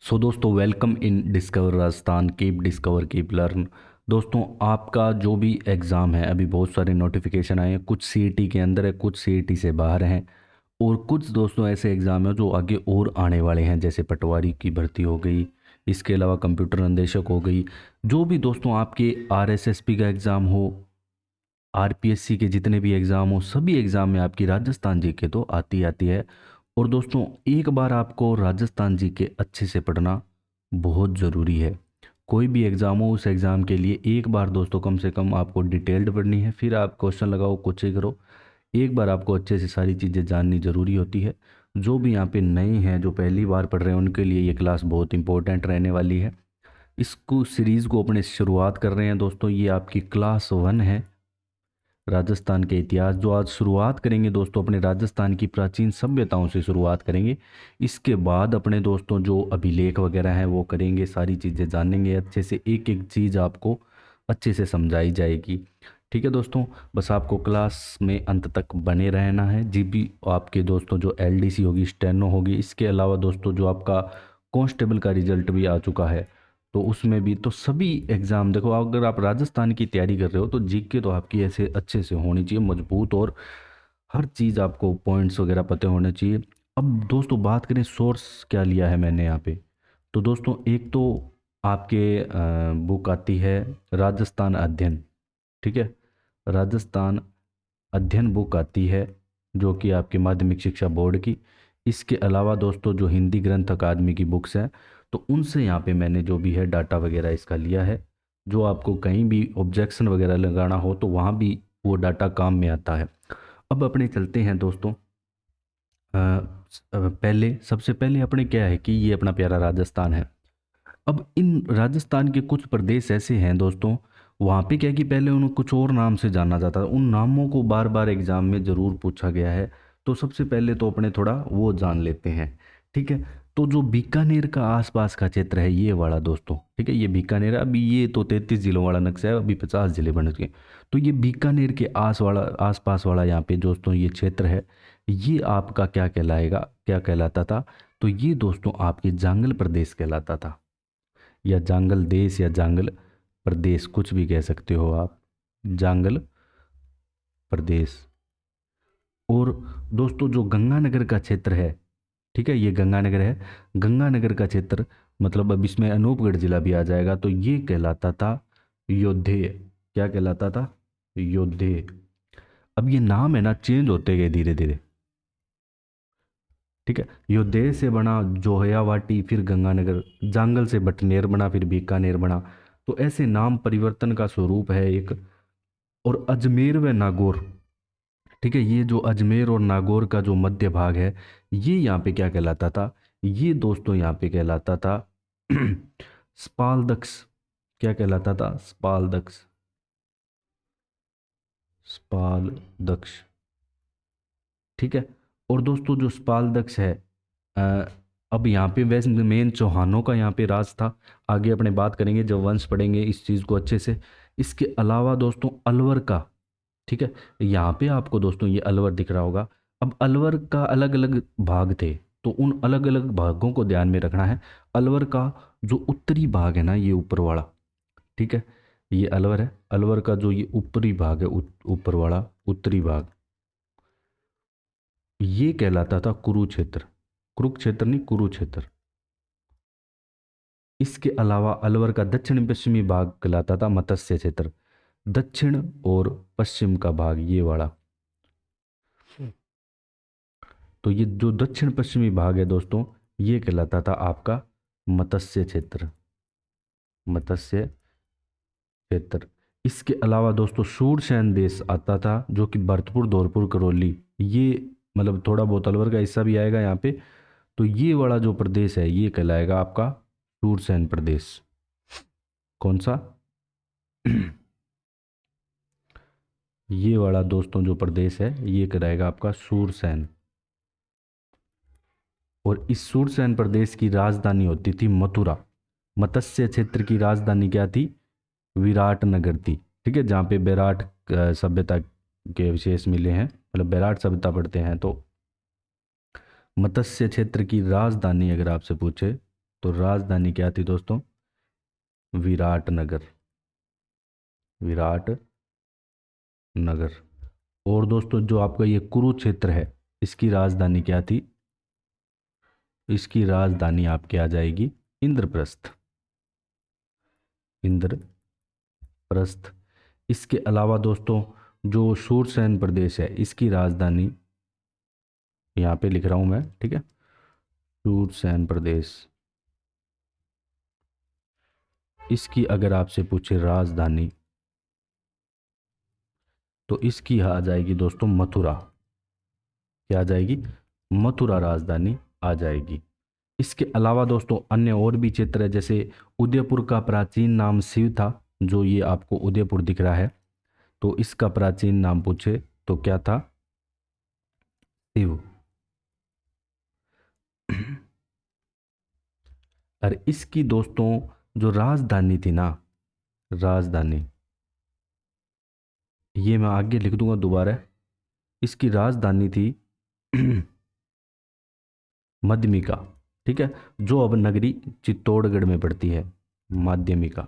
सो दोस्तों, welcome in discover Rajasthan. Keep discover keep learn. दोस्तों, आपका जो भी एग्ज़ाम है, अभी बहुत सारे नोटिफिकेशन आए हैं। कुछ सीईटी के अंदर है, कुछ सीईटी से बाहर हैं, और कुछ दोस्तों ऐसे एग्ज़ाम हैं जो आगे और आने वाले हैं, जैसे पटवारी की भर्ती हो गई, इसके अलावा कंप्यूटर अनुदेशक हो गई। जो भी दोस्तों आपके आरएसएसपी का एग्ज़ाम हो, आरपीएससी के जितने भी एग्ज़ाम हो, सभी एग्ज़ाम में आपकी राजस्थान जीके तो आती आती है। और दोस्तों, एक बार आपको राजस्थान जीके अच्छे से पढ़ना बहुत ज़रूरी है। कोई भी एग्ज़ाम हो, उस एग्ज़ाम के लिए एक बार दोस्तों कम से कम आपको डिटेल्ड पढ़नी है। फिर आप क्वेश्चन लगाओ, कुछ ही करो, एक बार आपको अच्छे से सारी चीज़ें जाननी ज़रूरी होती है। जो भी यहाँ पे नए हैं, जो पहली बार पढ़ रहे हैं, उनके लिए ये क्लास बहुत इंपॉर्टेंट रहने वाली है। इसको सीरीज़ को अपने शुरुआत कर रहे हैं दोस्तों। ये आपकी क्लास 1 है, राजस्थान के इतिहास। जो आज शुरुआत करेंगे दोस्तों, अपने राजस्थान की प्राचीन सभ्यताओं से शुरुआत करेंगे। इसके बाद अपने दोस्तों जो अभिलेख वगैरह हैं वो करेंगे, सारी चीज़ें जानेंगे अच्छे से, एक एक चीज़ आपको अच्छे से समझाई जाएगी। ठीक है दोस्तों, बस आपको क्लास में अंत तक बने रहना है। जी भी आपके दोस्तों जो एलडीसी होगी, स्टेनो होगी, इसके अलावा दोस्तों जो आपका कांस्टेबल का रिजल्ट भी आ चुका है, तो उसमें भी तो सभी एग्ज़ाम देखो, अगर आप राजस्थान की तैयारी कर रहे हो तो जीके तो आपकी ऐसे अच्छे से होनी चाहिए, मजबूत, और हर चीज़ आपको पॉइंट्स वगैरह पते होने चाहिए। अब दोस्तों बात करें सोर्स क्या लिया है मैंने यहाँ पे, तो दोस्तों एक तो आपके बुक आती है राजस्थान अध्ययन। ठीक है, राजस्थान अध्ययन बुक आती है, जो कि आपके माध्यमिक शिक्षा बोर्ड की। इसके अलावा दोस्तों जो हिंदी ग्रंथ अकादमी की बुक्स हैं, तो उनसे यहाँ पे मैंने जो भी है डाटा वगैरह इसका लिया है। जो आपको कहीं भी ऑब्जेक्शन वगैरह लगाना हो तो वहाँ भी वो डाटा काम में आता है। अब अपने चलते हैं दोस्तों। पहले सबसे पहले अपने क्या है कि ये अपना प्यारा राजस्थान है। अब इन राजस्थान के कुछ प्रदेश ऐसे हैं दोस्तों, वहाँ पे क्या है कि पहले उन्हें कुछ और नाम से जाना जाता है। उन नामों को बार बार एग्जाम में ज़रूर पूछा गया है, तो सबसे पहले तो अपने थोड़ा वो जान लेते हैं। ठीक है, तो जो बीकानेर का आसपास का क्षेत्र है ये वाला दोस्तों, ठीक है, ये बीकानेर है। अभी ये तो 33 जिलों वाला नक्शा है, अभी 50 जिले बन गए। तो ये बीकानेर के आसपास वाला यहाँ पे दोस्तों ये क्षेत्र है। ये आपका क्या कहलाएगा, क्या कहलाता था, तो ये दोस्तों आपके जांगल प्रदेश कहलाता था, या जांगल देश, या जांगल प्रदेश, कुछ भी कह सकते हो आप, जांगल प्रदेश। और दोस्तों जो गंगानगर का क्षेत्र है, ठीक है, ये गंगानगर है, गंगानगर का क्षेत्र, मतलब अब इसमें अनूपगढ़ जिला भी आ जाएगा, तो ये कहलाता था योद्धे। क्या कहलाता था? योद्धे। अब ये नाम है ना चेंज होते गए धीरे धीरे। ठीक है, योद्धे से बना जोहयावाटी, फिर गंगानगर, जांगल से बटनेर बना, फिर बीकानेर बना। तो ऐसे नाम परिवर्तन का स्वरूप है एक। और अजमेर व नागौर, ठीक है, ये जो अजमेर और नागौर का जो मध्य भाग है, ये यहाँ पे क्या कहलाता था? ये दोस्तों यहाँ पे कहलाता था स्पालदक्ष। क्या कहलाता था? स्पालदक्ष। स्पालदक्ष। ठीक है, और दोस्तों जो स्पालदक्ष है, अ, अब यहाँ पे वैसे मेन चौहानों का यहाँ पे राज था। आगे अपने बात करेंगे जब वंश पढ़ेंगे इस चीज़ को अच्छे से। इसके अलावा दोस्तों अलवर का, ठीक है, यहाँ पे आपको दोस्तों ये अलवर दिख रहा होगा। अब अलवर का अलग अलग भाग थे, तो उन अलग अलग भागों को ध्यान में रखना है। अलवर का जो उत्तरी भाग है ना, ये ऊपर वाला, ठीक है, ये अलवर है। अलवर का जो ये ऊपरी भाग है, ऊपर वाला उत्तरी भाग, ये कहलाता था कुरुक्षेत्र। कुरुक्षेत्र नहीं, कुरुक्षेत्र। इसके अलावा अलवर का दक्षिण पश्चिमी भाग कहलाता था मत्स्य क्षेत्र। दक्षिण और पश्चिम का भाग ये वाला, तो ये जो दक्षिण पश्चिमी भाग है दोस्तों, ये कहलाता था आपका मत्स्य क्षेत्र। मत्स्य क्षेत्र। इसके अलावा दोस्तों शूरसेन देश आता था, जो कि भरतपुर, धौलपुर, करौली, ये मतलब थोड़ा बहुत अलवर का हिस्सा भी आएगा यहाँ पे। तो ये वाला जो प्रदेश है ये कहलाएगा आपका शूरसेन प्रदेश। कौन सा? ये वाला दोस्तों जो प्रदेश है ये कहलाएगा आपका शूरसेन। और इस शूरसेन प्रदेश की राजधानी होती थी मथुरा। मत्स्य क्षेत्र की राजधानी क्या थी? विराटनगर थी। ठीक है, जहाँ पे बैराट सभ्यता के अवशेष मिले हैं, मतलब बैराट सभ्यता पढ़ते हैं, तो मत्स्य क्षेत्र की राजधानी अगर आपसे पूछे तो राजधानी क्या थी दोस्तों? विराटनगर। विराट नगर। और दोस्तों जो आपका ये कुरुक्षेत्र है, इसकी राजधानी क्या थी? इसकी राजधानी आपके आ जाएगी इंद्रप्रस्थ। इंद्रप्रस्थ। इसके अलावा दोस्तों जो शूरसेन प्रदेश है, इसकी राजधानी यहाँ पे लिख रहा हूं मैं, ठीक है, शूरसेन प्रदेश। इसकी अगर आपसे पूछे राजधानी, तो इसकी आ जाएगी दोस्तों मथुरा। क्या आ जाएगी? मथुरा राजधानी आ जाएगी। इसके अलावा दोस्तों अन्य और भी क्षेत्र है, जैसे उदयपुर का प्राचीन नाम शिव था, जो ये आपको उदयपुर दिख रहा है, तो इसका प्राचीन नाम पूछे तो क्या था? शिव। और इसकी दोस्तों जो राजधानी थी ना, राजधानी, ये मैं आगे लिख दूंगा दोबारा। इसकी राजधानी थी मध्यमिका, ठीक है, जो अब नगरी चित्तौड़गढ़ में पड़ती है। माध्यमिका,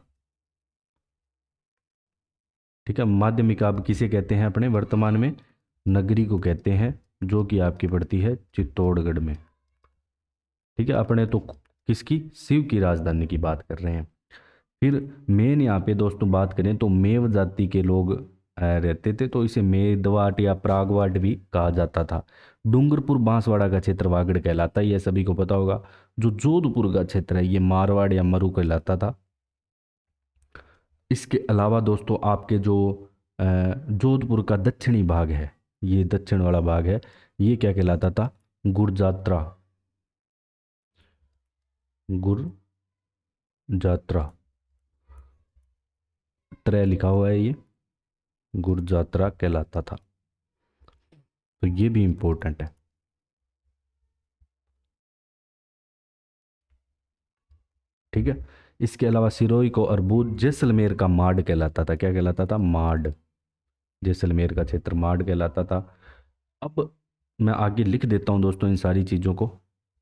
ठीक है। माध्यमिका अब किसे कहते हैं? अपने वर्तमान में नगरी को कहते हैं, जो कि आपकी पड़ती है चित्तौड़गढ़ में, ठीक है। अपने तो किसकी? शिव की राजधानी की बात कर रहे हैं। फिर मेन यहाँ पे दोस्तों बात करें तो मेव जाति के लोग रहते थे, तो इसे मेदवाट या प्रागवाट भी कहा जाता था। डूंगरपुर बांसवाड़ा का क्षेत्र वागड़ कहलाता है, यह सभी को पता होगा। जो जोधपुर का क्षेत्र है, ये मारवाड़ या मरु कहलाता था। इसके अलावा दोस्तों आपके जो जोधपुर का दक्षिणी भाग है, ये दक्षिण वाला भाग है, ये क्या कहलाता था? गुरजात्रा। गुरजात्रा, त्रय लिखा हुआ है ये, गुरजात्रा कहलाता था। तो ये भी इंपॉर्टेंट है, ठीक है। इसके अलावा सिरोही को अरबूज जैसलमेर का माड कहलाता था। क्या कहलाता था? माड। जैसलमेर का क्षेत्र माड कहलाता था। अब मैं आगे लिख देता हूं दोस्तों इन सारी चीज़ों को,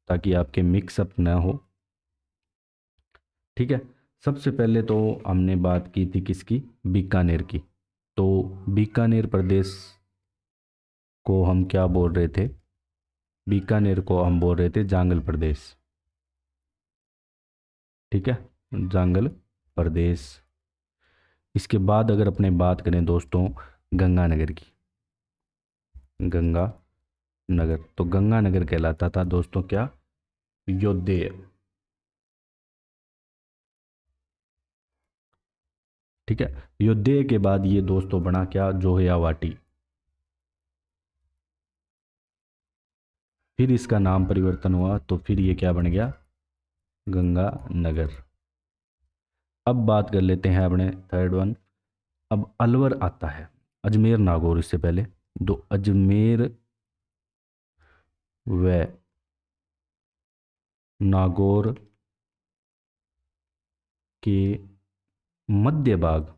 ताकि आपके मिक्सअप ना हो, ठीक है। सबसे पहले तो हमने बात की थी किसकी? बीकानेर की। तो बीकानेर प्रदेश को हम क्या बोल रहे थे? बीकानेर को हम बोल रहे थे जांगल प्रदेश, ठीक है, जांगल प्रदेश। इसके बाद अगर अपने बात करें दोस्तों गंगानगर की, गंगानगर, तो गंगानगर कहलाता था दोस्तों क्या? योद्धेय, ठीक है। योद्धेय के बाद ये दोस्तों बना क्या? जोहियावाटी। फिर इसका नाम परिवर्तन हुआ, तो फिर ये क्या बन गया? गंगानगर। अब बात कर लेते हैं अपने थर्ड वन। अब अलवर आता है, अजमेर नागौर इससे पहले। तो अजमेर व नागौर के मध्य भाग,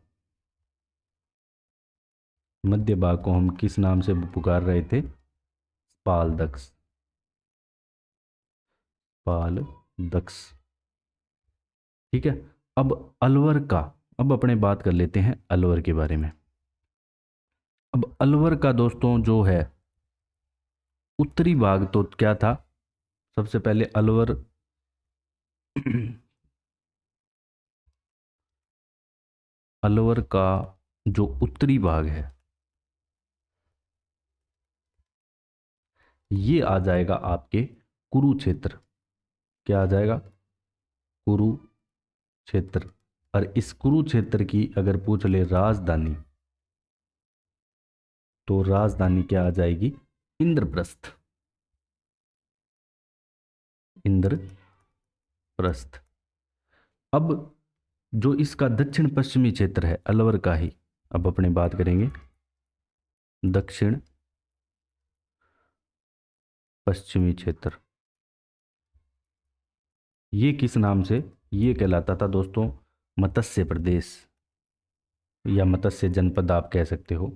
मध्य भाग को हम किस नाम से पुकार रहे थे? पाल दक्ष। पाल दक्ष, ठीक है। अब अलवर का, अब अपने बात कर लेते हैं अलवर के बारे में। अब अलवर का दोस्तों जो है उत्तरी भाग तो क्या था? सबसे पहले अलवर अलवर का जो उत्तरी भाग है, ये आ जाएगा आपके कुरुक्षेत्र। क्या आ जाएगा? कुरुक्षेत्र। और इस कुरुक्षेत्र की अगर पूछ ले राजधानी, तो राजधानी क्या आ जाएगी? इंद्रप्रस्थ। इंद्रप्रस्थ। अब जो इसका दक्षिण पश्चिमी क्षेत्र है अलवर का ही, अब अपने बात करेंगे दक्षिण पश्चिमी क्षेत्र। ये किस नाम से? ये कहलाता था दोस्तों मत्स्य प्रदेश, या मत्स्य जनपद आप कह सकते हो।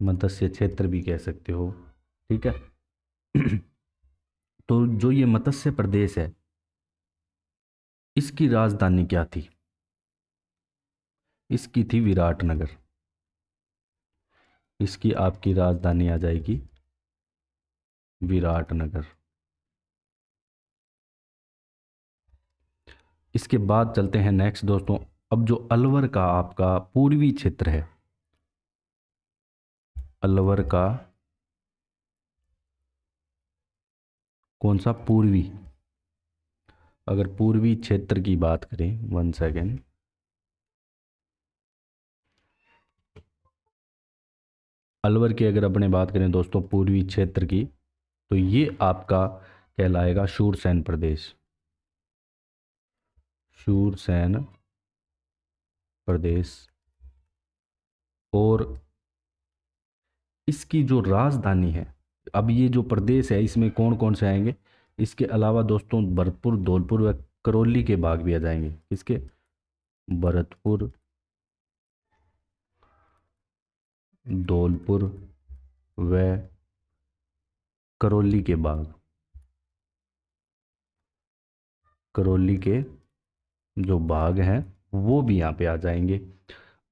मत्स्य क्षेत्र भी कह सकते हो, ठीक है। तो जो ये मत्स्य प्रदेश है, इसकी राजधानी क्या थी? इसकी थी विराटनगर। इसकी आपकी राजधानी आ जाएगी विराटनगर। इसके बाद चलते हैं नेक्स्ट दोस्तों। अब जो अलवर का आपका पूर्वी क्षेत्र है, अलवर का कौन सा पूर्वी, अगर पूर्वी क्षेत्र की बात करें, 1 सेकेंड, अलवर की अगर अपने बात करें दोस्तों पूर्वी क्षेत्र की, तो ये आपका कहलाएगा शूरसेन प्रदेश। शूरसेन प्रदेश। और इसकी जो राजधानी है, अब ये जो प्रदेश है इसमें कौन कौन से आएंगे, इसके अलावा दोस्तों भरतपुर, धौलपुर व करौली के भाग भी आ जाएंगे। किसके? भरतपुर, धौलपुर व करौली के भाग, करौली के जो भाग हैं वो भी यहाँ पे आ जाएंगे।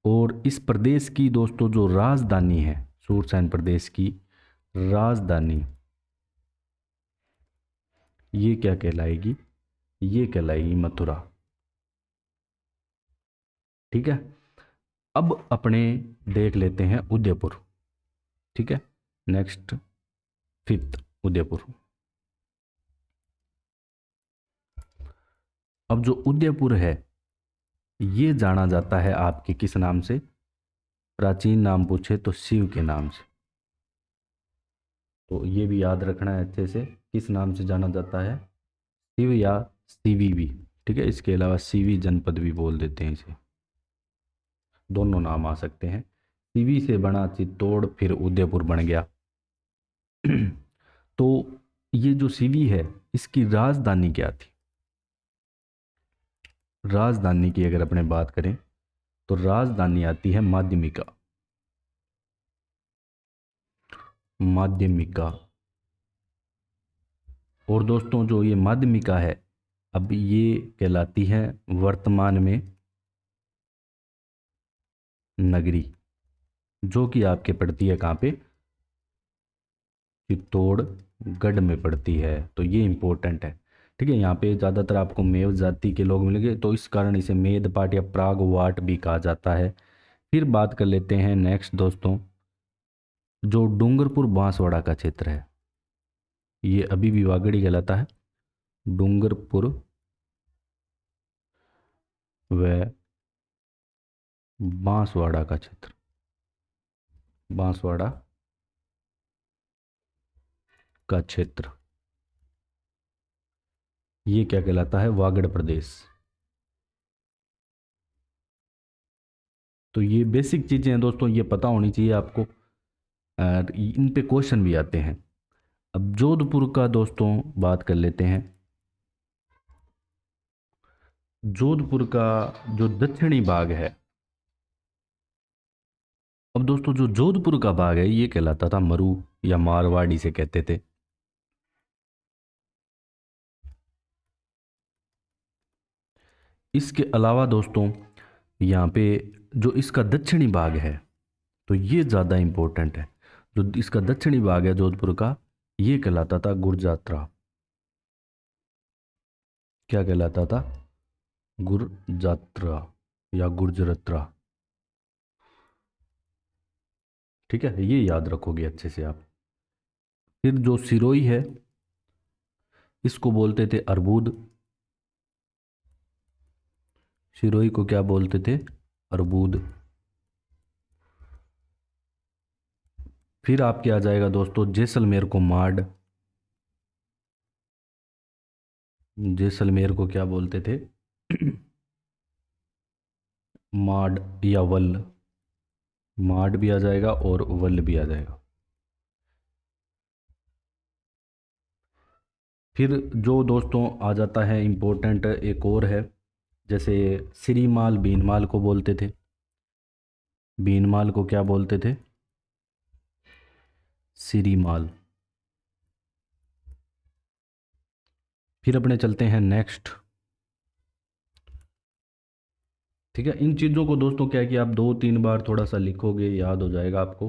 और इस प्रदेश की दोस्तों जो राजधानी है, सूरसैन प्रदेश की राजधानी, ये क्या कहलाएगी? ये कहलाएगी मथुरा। ठीक है। अब अपने देख लेते हैं उदयपुर। ठीक है, नेक्स्ट 5th उदयपुर। अब जो उदयपुर है ये जाना जाता है आपके किस नाम से? प्राचीन नाम पूछे तो शिव के नाम से। तो ये भी याद रखना है अच्छे से, किस नाम से जाना जाता है? शिव या सीवी भी। ठीक है, इसके अलावा सीवी जनपद भी बोल देते हैं इसे, दोनों नाम आ सकते हैं। सीवी से बना चित्तौड़, फिर उदयपुर बन गया। तो ये जो सीवी है इसकी राजधानी क्या थी? राजधानी की अगर अपने बात करें तो राजधानी आती है माध्यमिका। माध्यमिका। और दोस्तों जो ये माध्यमिका है, अब ये कहलाती है वर्तमान में नगरी, जो कि आपके पड़ती है कहाँ पे? चित्तौड़गढ़ में पड़ती है। तो ये इंपॉर्टेंट है। ठीक है, यहाँ पे ज़्यादातर आपको मेव जाति के लोग मिलेंगे, तो इस कारण इसे मेदपाट या प्रागवाट भी कहा जाता है। फिर बात कर लेते हैं नेक्स्ट दोस्तों, जो डूंगरपुर बांसवाड़ा का क्षेत्र है, ये अभी भी वागड़ी कहलाता है। डूंगरपुर व बांसवाड़ा का क्षेत्र, बांसवाड़ा का क्षेत्र, ये क्या कहलाता है? वागड़ प्रदेश। तो ये बेसिक चीज़ें हैं दोस्तों, ये पता होनी चाहिए आपको। इन पे क्वेश्चन भी आते हैं। अब जोधपुर का दोस्तों बात कर लेते हैं। जोधपुर का जो दक्षिणी भाग है, अब दोस्तों जो जोधपुर का भाग है ये कहलाता था मरु या मारवाड़ी से कहते थे। इसके अलावा दोस्तों यहाँ पे जो इसका दक्षिणी भाग है, तो ये ज़्यादा इंपॉर्टेंट है। जो इसका दक्षिणी भाग है जोधपुर का, ये कहलाता था गुरजात्रा। क्या कहलाता था? गुरजात्रा या गुर्जरत्रा। ठीक है, ये याद रखोगे अच्छे से आप। फिर जो सिरोही है इसको बोलते थे अर्बूद। सिरोही को क्या बोलते थे? अर्बूद। फिर आपके आ जाएगा दोस्तों जैसलमेर को माड। जैसलमेर को क्या बोलते थे? माड या वल। माड भी आ जाएगा और वल भी आ जाएगा। फिर जो दोस्तों आ जाता है इम्पोर्टेंट एक और है, जैसे श्रीमाल बीनमाल को बोलते थे। बीनमाल को क्या बोलते थे? श्रीमाल। फिर अपने चलते हैं नेक्स्ट। ठीक है, इन चीज़ों को दोस्तों क्या है कि आप 2-3 बार थोड़ा सा लिखोगे, याद हो जाएगा आपको।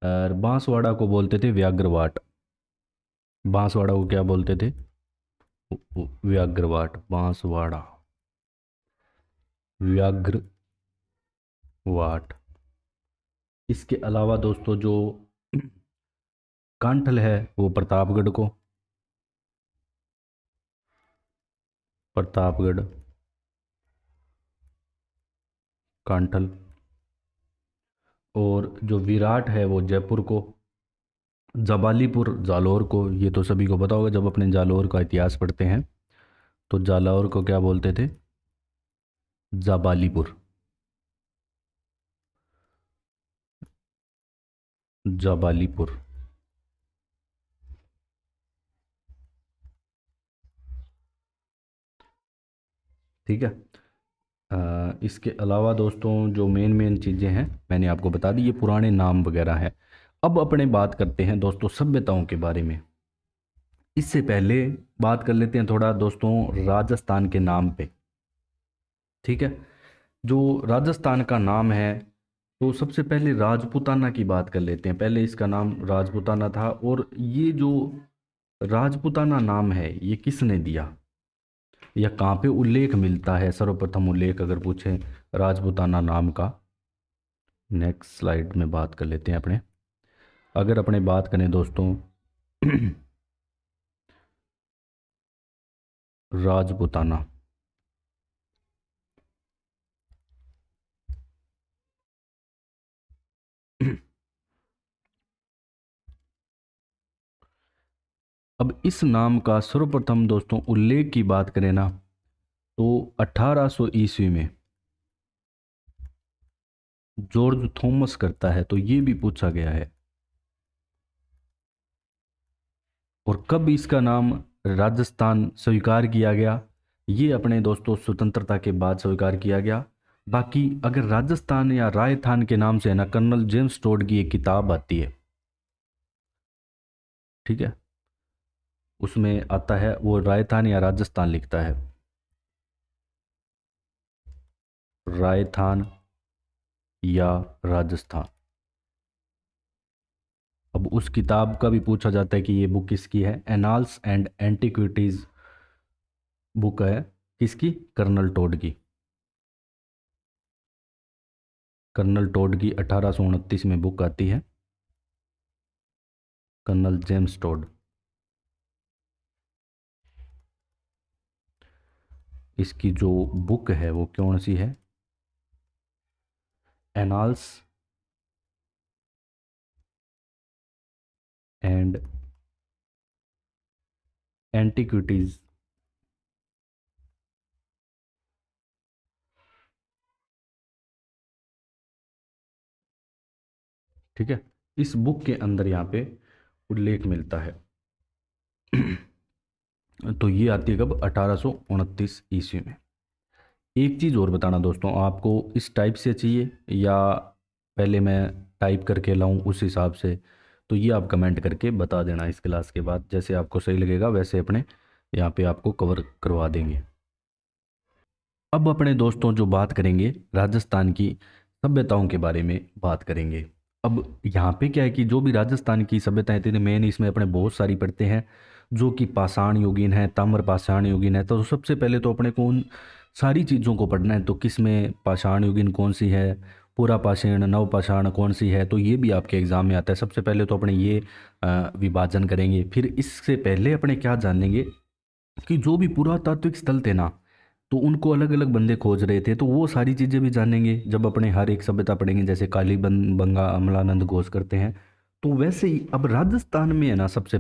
और बांसवाड़ा को बोलते थे व्याघ्रवाट। बांसवाड़ा को क्या बोलते थे? व्याघ्रवाट, बांसवाड़ा, व्याघ्रवाट। इसके अलावा दोस्तों जो कांठल है वो प्रतापगढ़ को, प्रतापगढ़, कांठल। और जो विराट है वो जयपुर को, जबालीपुर जालौर को। ये तो सभी को पता होगा, जब अपने जालौर का इतिहास पढ़ते हैं तो जालौर को क्या बोलते थे? जाबालीपुर, जाबालीपुर। ठीक है। इसके अलावा दोस्तों जो मेन मेन चीज़ें हैं मैंने आपको बता दी, ये पुराने नाम वगैरह हैं। अब अपने बात करते हैं दोस्तों सभ्यताओं के बारे में। इससे पहले बात कर लेते हैं थोड़ा दोस्तों राजस्थान के नाम पे। ठीक है, जो राजस्थान का नाम है, तो सबसे पहले राजपूताना की बात कर लेते हैं। पहले इसका नाम राजपूताना था, और ये जो राजपूताना नाम है ये किसने दिया या कहाँ पे उल्लेख मिलता है? सर्वप्रथम उल्लेख अगर पूछें राजपूताना नाम का, नेक्स्ट स्लाइड में बात कर लेते हैं अपने। अगर अपने बात करें दोस्तों राजपूताना, अब इस नाम का सर्वप्रथम दोस्तों उल्लेख की बात करें ना, तो 1800 ईस्वी में जॉर्ज थॉमस करता है, तो ये भी पूछा गया है। और कब इसका नाम राजस्थान स्वीकार किया गया? ये अपने दोस्तों स्वतंत्रता के बाद स्वीकार किया गया। बाकी अगर राजस्थान या राजस्थान के नाम से है ना, कर्नल जेम्स टोड की एक किताब आती है, ठीक है, उसमें आता है वो राजस्थान या राजस्थान लिखता है, राजस्थान या राजस्थान। अब उस किताब का भी पूछा जाता है कि ये बुक किसकी है। एनाल्स एंड एंटिक्विटीज बुक है किसकी? कर्नल टोड की। कर्नल टोड की 1829 में बुक आती है, कर्नल जेम्स टोड। इसकी जो बुक है वो कौन सी है? Annals and antiquities. ठीक है, इस बुक के अंदर यहाँ पे उल्लेख मिलता है। तो ये आती है कब? 1829 ईस्वी में। एक चीज़ और बताना दोस्तों, आपको इस टाइप से चाहिए या पहले मैं टाइप करके लाऊं उस हिसाब से? तो ये आप कमेंट करके बता देना इस क्लास के बाद, जैसे आपको सही लगेगा वैसे अपने यहाँ पे आपको कवर करवा देंगे। अब अपने दोस्तों जो बात करेंगे राजस्थान की सभ्यताओं के बारे में बात करेंगे। अब यहाँ पे क्या है कि जो भी राजस्थान की सभ्यताएं थी मेन इसमें अपने बहुत सारी पढ़ते हैं, जो कि पाषाण युगीन है, ताम्र पाषाण युगीन है। तो सबसे पहले तो अपने को उन सारी चीज़ों को पढ़ना है, तो किस में पाषाण युगीन कौन सी है, पूरा पाषाण, नव पाषाण कौन सी है, तो ये भी आपके एग्जाम में आता है। सबसे पहले तो अपने ये विभाजन करेंगे। फिर इससे पहले अपने क्या जानेंगे कि जो भी पुरातात्विक स्थल थे ना, तो उनको अलग अलग बंदे खोज रहे थे, तो वो सारी चीज़ें भी जानेंगे जब अपने हर एक सभ्यता पढ़ेंगे। जैसे कालीबंग बंगा अमलानंद घोष करते हैं, तो वैसे ही अब राजस्थान में है ना, सबसे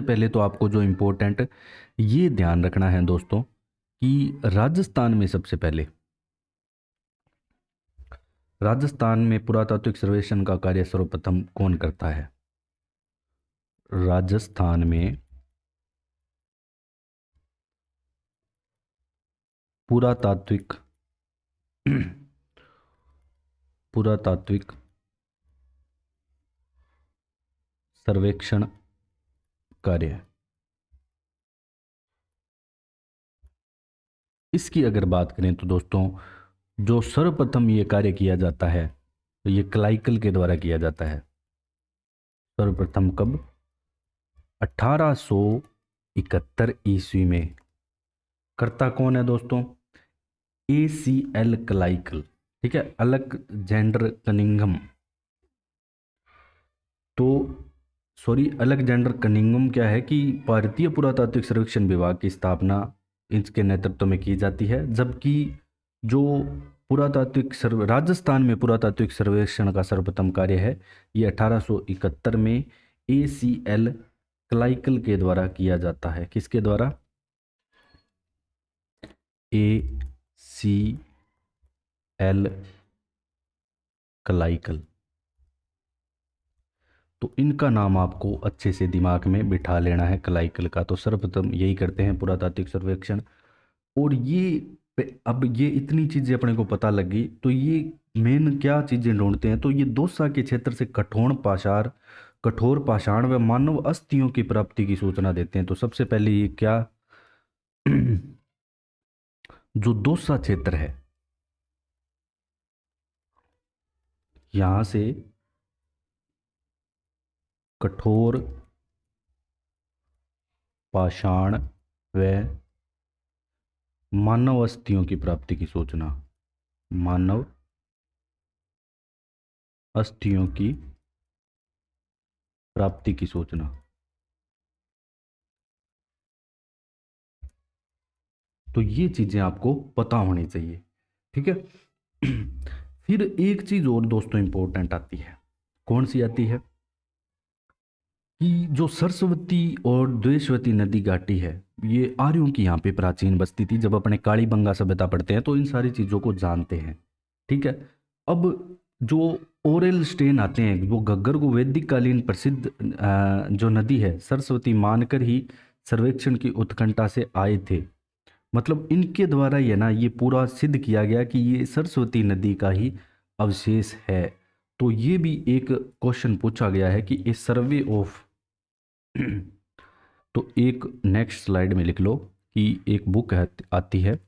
पहले तो आपको जो इम्पोर्टेंट ये ध्यान रखना है दोस्तों कि राजस्थान में सबसे पहले, राजस्थान में पुरातात्विक सर्वेक्षण का कार्य सर्वप्रथम कौन करता है? राजस्थान में पुरातात्विक पुरातात्विक सर्वेक्षण कार्य इसकी अगर बात करें तो दोस्तों, जो सर्वप्रथम ये कार्य किया जाता है तो ये क्लाइकल के द्वारा किया जाता है। सर्वप्रथम कब? 1871 ईस्वी में। करता कौन है दोस्तों? ACL क्लाइकल, ठीक है, अलेक्जेंडर कनिंघम। तो सॉरी, अलेक्जेंडर कनिंघम क्या है कि भारतीय पुरातात्विक सर्वेक्षण विभाग की स्थापना इसके नेतृत्व में की जाती है, जबकि जो राजस्थान में पुरातात्विक सर्वेक्षण का सर्वप्रथम कार्य है ये 1871 में ACL क्लाइकल के द्वारा किया जाता है। किसके द्वारा? ACL क्लाइकल। तो इनका नाम आपको अच्छे से दिमाग में बिठा लेना है, क्लाइकल का। तो सर्वप्रथम यही करते हैं पुरातात्विक सर्वेक्षण। और ये अब ये इतनी चीज़ें अपने को पता लगी, तो ये मेन क्या चीज़ें ढूंढते हैं, तो ये दौसा के क्षेत्र से कठोर पाषाण व मानव अस्थियों की प्राप्ति की सूचना देते हैं। तो सबसे पहले ये क्या जो दौसा क्षेत्र है, यहां से कठोर पाषाण व मानव अस्थियों की प्राप्ति की सूचना, मानव अस्थियों की प्राप्ति की सूचना। तो ये चीजें आपको पता होनी चाहिए, ठीक है। फिर एक चीज और दोस्तों इंपॉर्टेंट आती है। कौन सी आती है? कि जो सरस्वती और द्वेषवती नदी घाटी है, ये आर्यों की यहाँ पे प्राचीन बस्ती थी। जब अपने कालीबंगा सभ्यता पढ़ते हैं तो इन सारी चीजों को जानते हैं, ठीक है। अब जो ओरेल स्टेन आते हैं, वो घग्गर को वैदिक कालीन प्रसिद्ध जो नदी है सरस्वती मानकर ही सर्वेक्षण की उत्कंठा से आए थे। मतलब इनके द्वारा ये ना ये पूरा सिद्ध किया गया कि ये सरस्वती नदी का ही अवशेष है। तो ये भी एक क्वेश्चन पूछा गया है कि ए सर्वे ऑफ तो एक नेक्स्ट स्लाइड में लिख लो कि एक बुक आती है,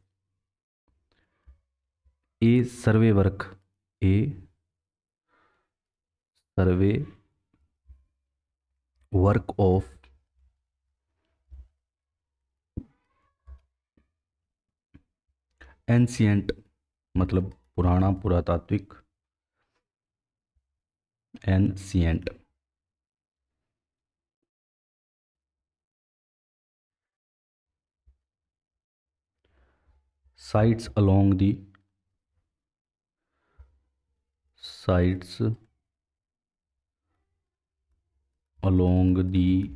a survey work, a survey work of ancient, मतलब पुराना, पुरातात्विक, ancient sites along the sites along the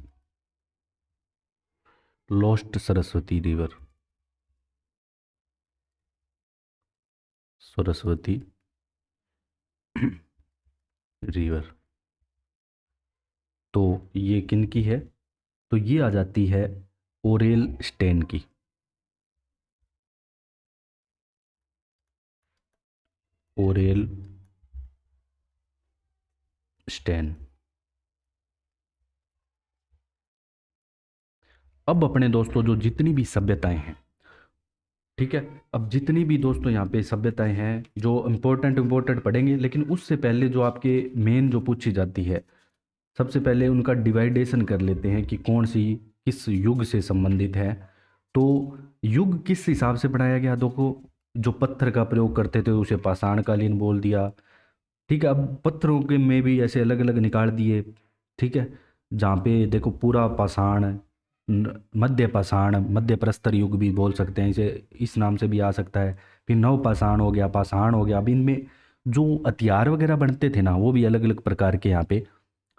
lost Saraswati river, Saraswati river. तो ये किन की है? तो ये आ जाती है ओरेल स्टेन की, ओरेल स्टेन। अब अपने दोस्तों जो जितनी भी सभ्यताएं हैं, ठीक है, अब जितनी भी दोस्तों यहाँ पे सभ्यताएं हैं जो इम्पोर्टेंट पढ़ेंगे, लेकिन उससे पहले जो आपके मेन जो पूछी जाती है, सबसे पहले उनका डिवाइडेशन कर लेते हैं कि कौन सी किस युग से संबंधित है। तो युग किस हिसाब से बढ़ाया गया? देखो, जो पत्थर का प्रयोग करते थे उसे पाषाणकालीन बोल दिया, ठीक है। अब पत्थरों के में भी ऐसे अलग अलग निकाल दिए, ठीक है। जहाँ पे देखो पूरा पाषाण, मध्य पाषाण, मध्य प्रस्तर युग भी बोल सकते हैं इसे, इस नाम से भी आ सकता है। फिर नव पाषाण हो गया, पाषाण हो गया। अब इनमें जो हथियार वगैरह बनते थे ना, वो भी अलग अलग प्रकार के यहाँ पे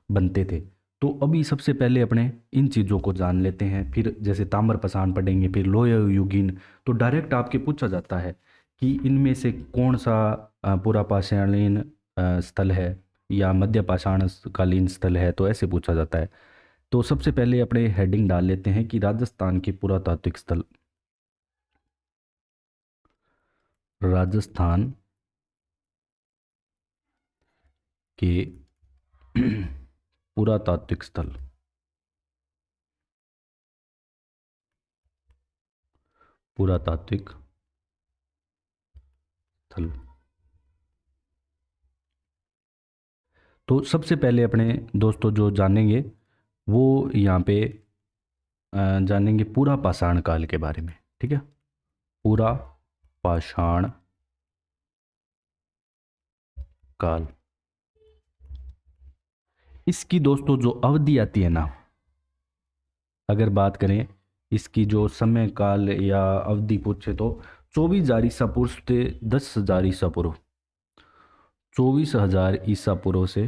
बनते थे। तो अभी सबसे पहले अपने इन चीज़ों को जान लेते हैं, फिर जैसे ताम्र पाषाण पढ़ेंगे, फिर लोह युगीन। तो डायरेक्ट आपके पूछा जाता है कि इनमें से कौन सा पूरा पाषाणीन स्थल है या मध्य पाषाण कालीन स्थल है, तो ऐसे पूछा जाता है। तो सबसे पहले अपने हेडिंग डाल लेते हैं कि राजस्थान के पुरातात्विक स्थल, राजस्थान के पुरातात्विक स्थल, पुरातात्विक स्थल। तो सबसे पहले अपने दोस्तों जो जानेंगे वो यहाँ पे जानेंगे पूरा पाषाण काल के बारे में। ठीक है, पूरा पाषाण काल। इसकी दोस्तों जो अवधि आती है ना, अगर बात करें इसकी जो समय काल या अवधि पूछे तो 24,000 ईसा पूर्व से 10,000 ईसा पूर्व, 24,000 ईसा पूर्व से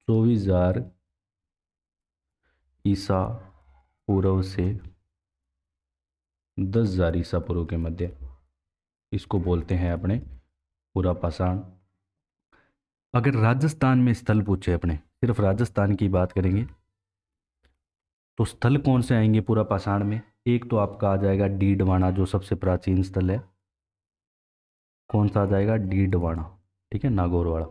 24,000 ईसा पूर्व से 10,000 ईसा पूर्व के मध्य, इसको बोलते हैं अपने पूरा पाषाण। अगर राजस्थान में स्थल पूछे, अपने सिर्फ राजस्थान की बात करेंगे तो स्थल कौन से आएंगे पूरा पाषाण में? एक तो आपका आ जाएगा डीडवाना, जो सबसे प्राचीन स्थल है। कौन सा आ जाएगा? डीडवाना। ठीक है, नागौर वाला।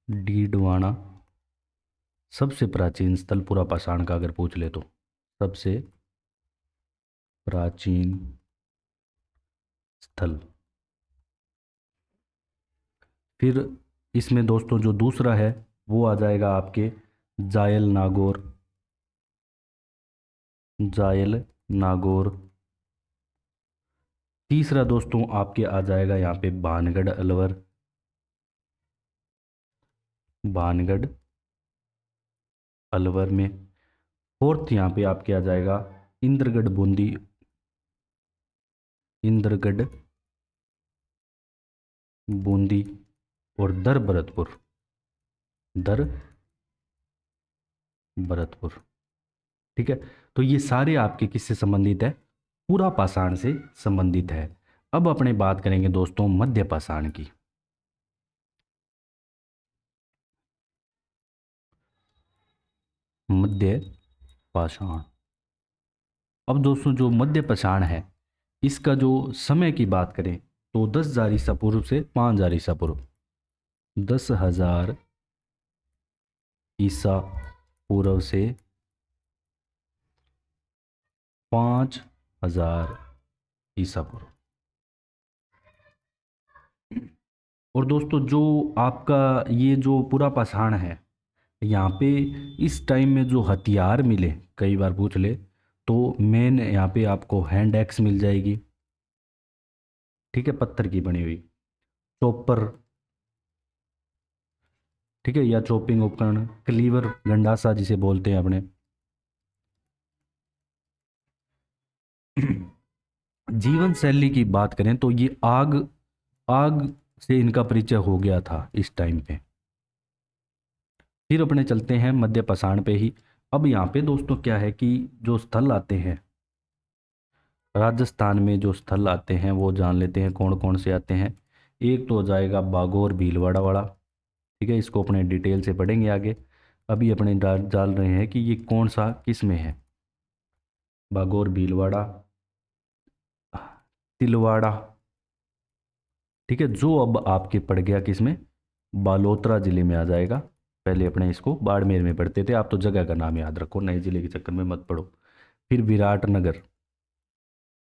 डीडवाना सबसे प्राचीन स्थल पूरा पाषाण का अगर पूछ ले तो, सबसे प्राचीन स्थल। फिर इसमें दोस्तों जो दूसरा है वो आ जाएगा आपके जायल नागौर, जायल नागौर। तीसरा दोस्तों आपके आ जाएगा यहाँ पे भानगढ़ अलवर, भानगढ़ अलवर में। फोर्थ यहाँ पे आपके आ जाएगा इंद्रगढ़ बूंदी, इंद्रगढ़ बूंदी। और दर भरतपुर, दर भरतपुर। ठीक है, तो ये सारे आपके किससे संबंधित है? पूरा पाषाण से संबंधित है। अब अपने बात करेंगे दोस्तों मध्य पाषाण की। मध्य पाषाण। अब दोस्तों जो मध्य पाषाण है इसका जो समय की बात करें तो 10,000 ईसा पूर्व से 5,000 ईसा पूर्व, 10,000 ईसा पूर्व से 5,000 ईसा पूर्व। और दोस्तों जो आपका ये जो पूरा पाषाण है, यहाँ पे इस टाइम में जो हथियार मिले, कई बार पूछ ले तो मेन यहाँ पे आपको हैंड एक्स मिल जाएगी। ठीक है, पत्थर की बनी हुई चॉपर। ठीक है, या चॉपिंग उपकरण, क्लीवर, गंडासा जिसे बोलते हैं अपने। जीवन शैली की बात करें तो ये आग, आग से इनका परिचय हो गया था इस टाइम पे। फिर अपने चलते हैं मध्य पाषाण पे ही। अब यहाँ पे दोस्तों क्या है कि जो स्थल आते हैं राजस्थान में, जो स्थल आते हैं वो जान लेते हैं कौन कौन से आते हैं। एक तो हो जाएगा बागोर भीलवाड़ा वाला। ठीक है, इसको अपने डिटेल से पढ़ेंगे आगे। अभी अपने डाल रहे हैं कि ये कौन सा किस में है। बागोर भीलवाड़ा, तिलवाड़ा। ठीक है, जो अब आपके पड़ गया किस में? बालोतरा जिले में आ जाएगा। पहले अपने इसको बाड़मेर में पढ़ते थे, आप तो जगह का नाम याद रखो, नए जिले के चक्कर में मत पढ़ो। फिर विराटनगर,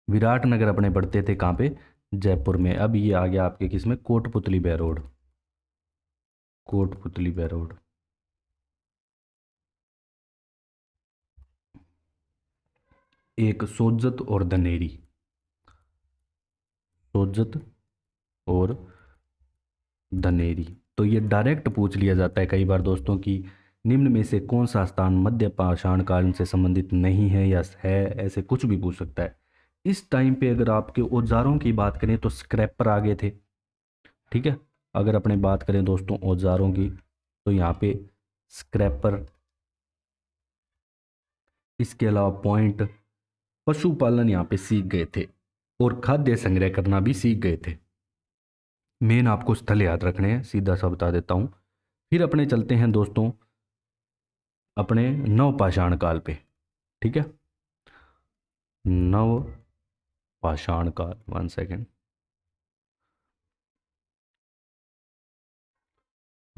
विराटनगर अपने पढ़ते थे कहाँ पे? जयपुर में। अब ये आ गया आपके किस में? कोटपुतली बहरोड, कोटपुतली बहरोड। एक सोजत और धनेरी, सोजत और धनेरी। तो ये डायरेक्ट पूछ लिया जाता है कई बार दोस्तों कि निम्न में से कौन सा स्थान मध्य पाषाण काल से संबंधित नहीं है या है, ऐसे कुछ भी पूछ सकता है। इस टाइम पे अगर आपके औजारों की बात करें तो स्क्रैपर आ गए थे। ठीक है, अगर अपने बात करें दोस्तों औजारों की तो यहाँ पे स्क्रैपर, इसके अलावा पॉइंट, पशुपालन यहाँ पे सीख गए थे और खाद्य संग्रह करना भी सीख गए थे। मेन आपको स्थल याद रखने हैं, सीधा सा बता देता हूँ। फिर अपने चलते हैं दोस्तों अपने नव पाषाण काल पे। ठीक है, नव पाषाण काल, 1 सेकेंड।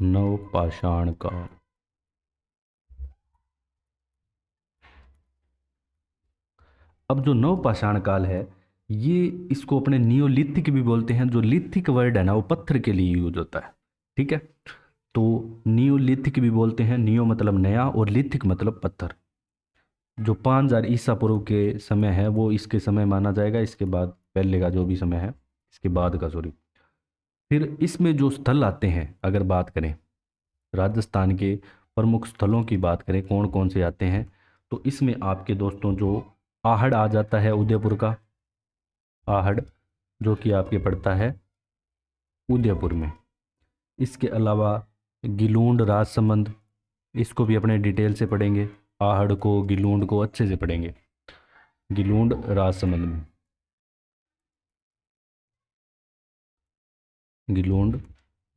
नव पाषाण काल। अब जो नवपाषाण काल है, ये इसको अपने नियोलिथिक भी बोलते हैं। जो लिथिक वर्ड है ना, वो पत्थर के लिए यूज होता है। ठीक है, तो नियोलिथिक भी बोलते हैं। नियो मतलब नया और लिथिक मतलब पत्थर। जो 5000 ईसा पूर्व के समय है वो इसके समय माना जाएगा। इसके बाद पहले का जो भी समय है, इसके बाद का, सॉरी। फिर इसमें जो स्थल आते हैं, अगर बात करें राजस्थान के प्रमुख स्थलों की बात करें कौन कौन से आते हैं, तो इसमें आपके दोस्तों जो आहड़ आ जाता है, उदयपुर का आहड़, जो कि आपके पड़ता है उदयपुर में। इसके अलावा गिलूंड राजसमंद, इसको भी अपने डिटेल से पढ़ेंगे। आहड़ को, गिलूंड को अच्छे से पढ़ेंगे। गिलूंड राजसमंद में, गिलूंड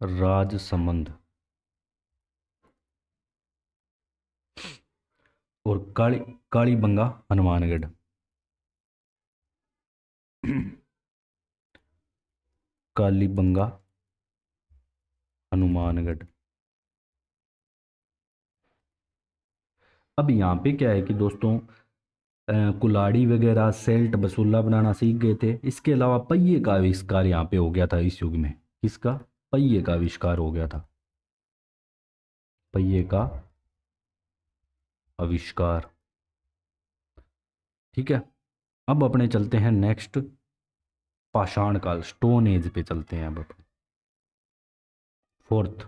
राजसमंद। और कालीबंगा हनुमानगढ़। कालीबंगा हनुमानगढ़। अब यहाँ पे क्या है कि दोस्तों, कुल्हाड़ी वगैरह सेल्ट बसूला बनाना सीख गए थे। इसके अलावा पहिए का आविष्कार यहाँ पे हो गया था इस युग में। किसका? पहिए का आविष्कार हो गया था। पहिए का आविष्कार। ठीक है, अब अपने चलते हैं नेक्स्ट, पाषाण काल, स्टोन एज पे चलते हैं अब अपने। फोर्थ,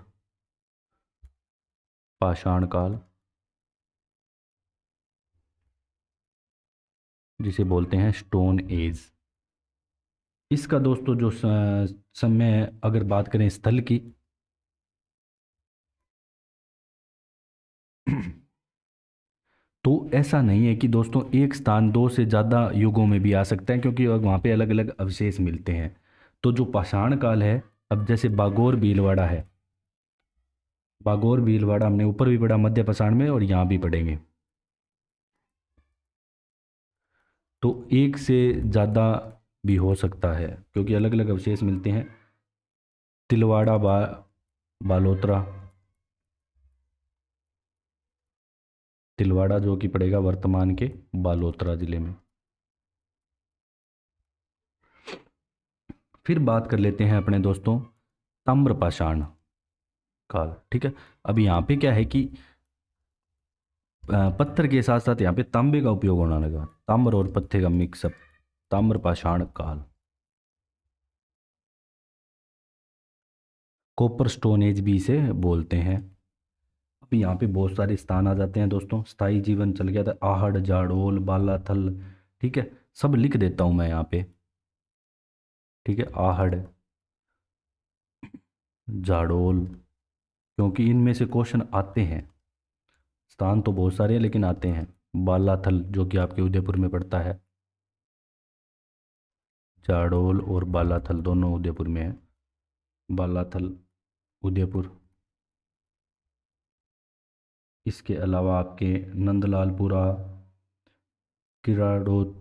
पाषाण काल, जिसे बोलते हैं स्टोन एज। इसका दोस्तों जो समय, अगर बात करें स्थल की, तो ऐसा नहीं है कि दोस्तों एक स्थान दो से ज़्यादा युगों में भी आ सकता है, क्योंकि वहाँ पे अलग अलग अवशेष मिलते हैं। तो जो पाषाण काल है, अब जैसे बागोर भीलवाड़ा है, बागोर भीलवाड़ा हमने ऊपर भी पढ़ा मध्य पाषाण में, और यहाँ भी पढ़ेंगे। तो एक से ज़्यादा भी हो सकता है, क्योंकि अलग अलग अवशेष मिलते हैं। तिलवाड़ा बालोतरा, तिलवाड़ा जो कि पड़ेगा वर्तमान के बालोतरा जिले में। फिर बात कर लेते हैं अपने दोस्तों ताम्रपाषाण काल। ठीक है, अब यहाँ पे क्या है कि पत्थर के साथ साथ यहाँ पे तांबे का उपयोग होने लगा। ताम्र और पत्थर का मिक्सअप, ताम्रपाषाण काल। कॉपर स्टोन एज भी इसे बोलते हैं। अब यहाँ पे बहुत सारे स्थान आ जाते हैं दोस्तों। स्थायी जीवन चल गया था, आहड़, जाडोल, बालाथल। ठीक है, सब लिख देता हूँ मैं यहाँ पे। ठीक है, आहड़, जाडोल, क्योंकि इनमें से क्वेश्चन आते हैं। स्थान तो बहुत सारे हैं लेकिन आते हैं। बालाथल जो कि आपके उदयपुर में पड़ता है, जाडोल और बालाथल दोनों उदयपुर में है। बालाथल उदयपुर। इसके अलावा आपके नंदलालपुरा, किराड़ोत,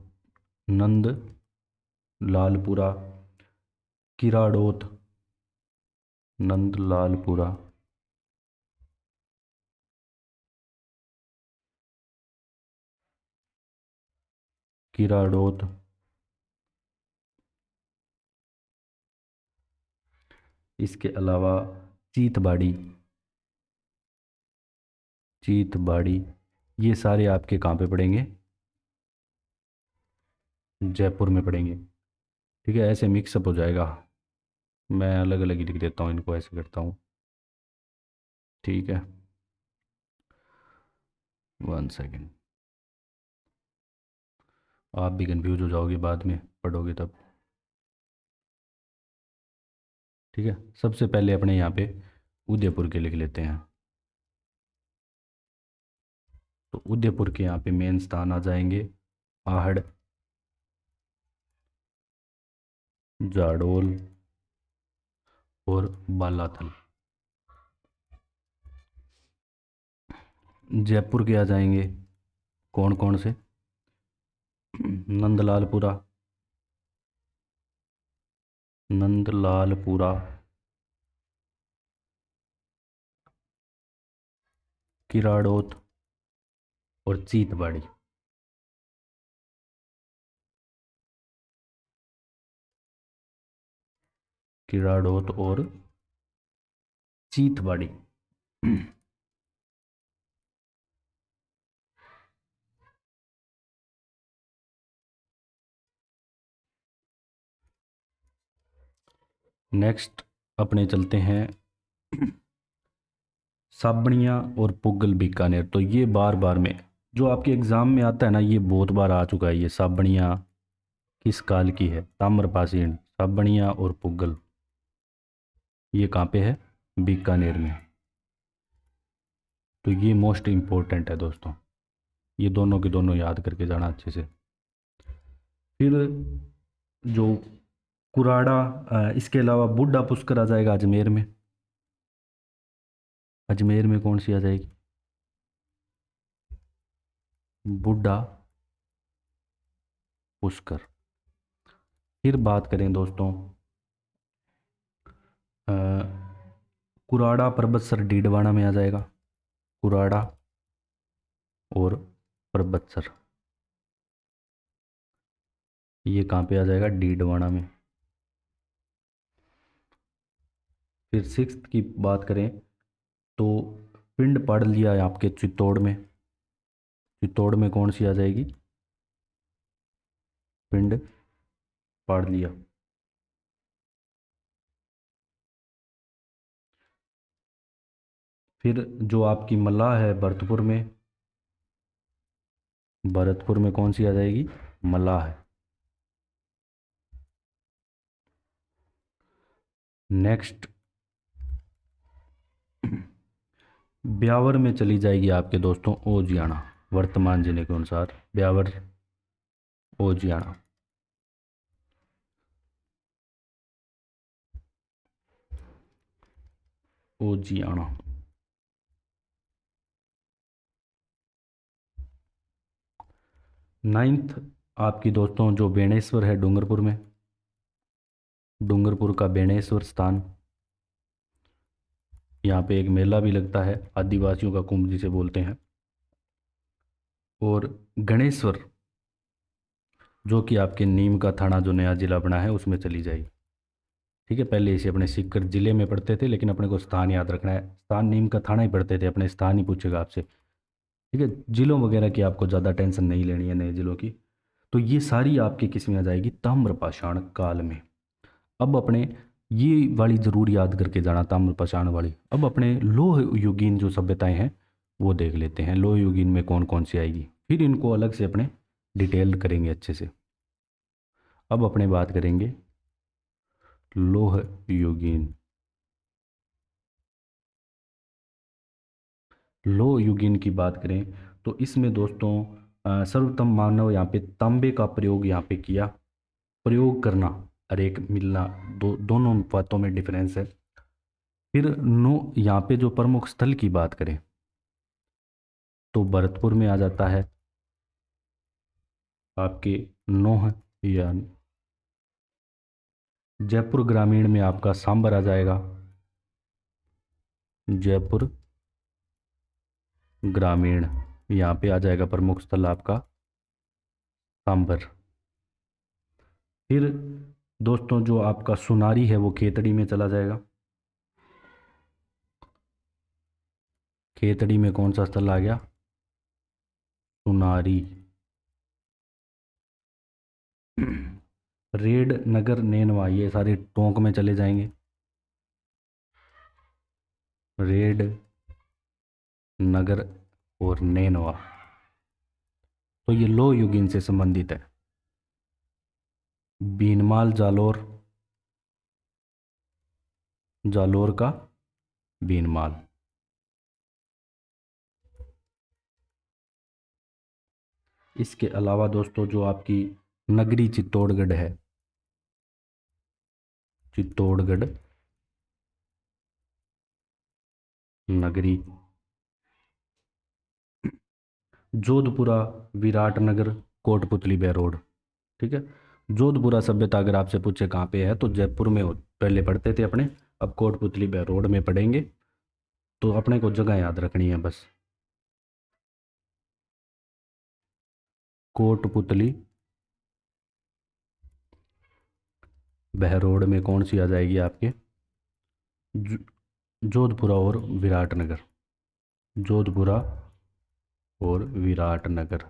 नंद लालपुरा, किराड़ोत, नंदलालपुरा, किराड़ोत। इसके अलावा चीतबाड़ी, चीतबाड़ी, ये सारे आपके कहाँ पे पड़ेंगे? जयपुर में पड़ेंगे। ठीक है, ऐसे मिक्सअप हो जाएगा। मैं अलग अलग ही लिख देता हूँ इनको, ऐसे करता हूँ। ठीक है, 1 सेकेंड। आप भी कंफ्यूज हो जाओगे बाद में पढ़ोगे तब। ठीक है, सबसे पहले अपने यहाँ पे उदयपुर के लिख लेते हैं। तो उदयपुर के यहाँ पे मेन स्थान आ जाएंगे आहड़, जाडोल और बालाथल। जयपुर के आ जाएंगे कौन कौन से? नंदलालपुरा, नंदलालपुरा, किराड़ोत और चीतबाड़ी। किराड़ोत और चीथवाड़ी। नेक्स्ट अपने चलते हैं साबणिया और पुगल बीकानेर। तो ये बार बार में जो आपके एग्ज़ाम में आता है ना, ये बहुत बार आ चुका है। ये साबणिया किस काल की है? ताम्रपाषाण। साबणिया और पुगल ये कहाँ पे है? बीकानेर में। तो ये मोस्ट इम्पोर्टेंट है दोस्तों, ये दोनों के दोनों याद करके जाना अच्छे से। फिर जो कुराड़ा, इसके अलावा बुड्ढा पुष्कर आ जाएगा अजमेर में। अजमेर में कौन सी आ जाएगी? बुड्ढा पुष्कर। फिर बात करें दोस्तों, अ, कुराड़ा पर्वतसर डीडवाना में आ जाएगा। कुराड़ा और पर्वतसर ये कहाँ पे आ जाएगा? डीडवाना में। फिर सिक्स्थ की बात करें तो पिंड पढ़ लिया है आपके चित्तौड़ में। चित्तौड़ में कौन सी आ जाएगी? पिंड पढ़ लिया। फिर जो आपकी मल्लाह है भरतपुर में, भरतपुर में कौन सी आ जाएगी? मल्लाह है। नेक्स्ट ब्यावर में चली जाएगी आपके दोस्तों ओजियाना। वर्तमान जिले के अनुसार ब्यावर ओजियाना। ओजियाना। नाइन्थ आपकी दोस्तों जो बेणेश्वर है डूंगरपुर में। डूंगरपुर का बेणेश्वर स्थान, यहाँ पे एक मेला भी लगता है, आदिवासियों का कुंभ जिसे बोलते हैं। और गणेश्वर जो कि आपके नीम का थाना जो नया जिला बना है उसमें चली जाएगी। ठीक है, पहले इसे अपने सीकर जिले में पढ़ते थे, लेकिन अपने को स्थान याद रखना है। स्थान नीम का थाना ही पढ़ते थे, अपने स्थान ही पूछेगा आपसे। ठीक है, जिलों वगैरह की आपको ज़्यादा टेंशन नहीं लेनी है, नए जिलों की। तो ये सारी आपकी किस में आ जाएगी? ताम्रपाषाण काल में। अब अपने ये वाली ज़रूर याद करके जाना, ताम्रपाषाण वाली। अब अपने लोह युगीन जो सभ्यताएं हैं वो देख लेते हैं। लोह युगीन में कौन कौन सी आएगी, फिर इनको अलग से अपने डिटेल करेंगे अच्छे से। अब अपने बात करेंगे लोह युगीन। लोह युगीन की बात करें तो इसमें दोस्तों सर्वप्रथम मानव यहाँ पे तांबे का प्रयोग यहाँ पे किया। प्रयोग करना और एक मिलना, दोनों बातों में डिफरेंस है। फिर नो यहाँ पे जो प्रमुख स्थल की बात करें तो भरतपुर में आ जाता है आपके नोह, या जयपुर ग्रामीण में आपका सांबर आ जाएगा। जयपुर ग्रामीण यहाँ पे आ जाएगा प्रमुख स्थल आपका सांबर। फिर दोस्तों जो आपका सुनारी है वो खेतड़ी में चला जाएगा। खेतड़ी में कौन सा स्थल आ गया? सुनारी। रेड, नगर, नैनवा ये सारे टोंक में चले जाएंगे। रेड, नगर और नैनवा, तो ये लो युगीन से संबंधित है। बीनमाल जालोर, जालोर का बीनमाल। इसके अलावा दोस्तों जो आपकी नगरी चित्तौड़गढ़ है, चित्तौड़गढ़ नगरी, जोधपुरा, विराटनगर, कोटपुतली बैरोड। ठीक है, जोधपुरा सभ्यता अगर आपसे पूछे कहाँ पे है तो जयपुर में पहले पढ़ते थे अपने, अब कोटपुतली बैरोड में पढ़ेंगे। तो अपने को जगह याद रखनी है बस। कोटपुतली बहरोड में कौन सी आ जाएगी आपके? जो- जोधपुरा और विराटनगर। जोधपुरा और विराटनगर।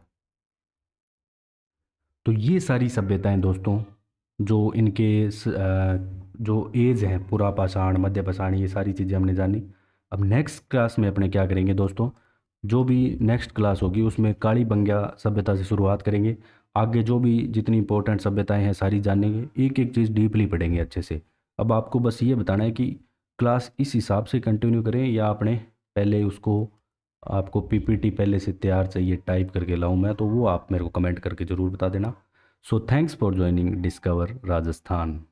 तो ये सारी सभ्यताएं दोस्तों, जो इनके जो एज हैं, पुरा पाषाण, मध्य पाषाण, ये सारी चीज़ें हमने जानी। अब नेक्स्ट क्लास में अपने क्या करेंगे दोस्तों, जो भी नेक्स्ट क्लास होगी उसमें काली बंग्या सभ्यता से शुरुआत करेंगे। आगे जो भी जितनी इंपॉर्टेंट सभ्यताएं हैं सारी जानेंगे, एक एक चीज़ डीपली पढ़ेंगे अच्छे से। अब आपको बस ये बताना है कि क्लास इस हिसाब से कंटिन्यू करें या आपने पहले उसको, आपको पीपीटी पहले से तैयार चाहिए टाइप करके लाऊं मैं, तो वो आप मेरे को कमेंट करके ज़रूर बता देना। So thanks for joining discover Rajasthan.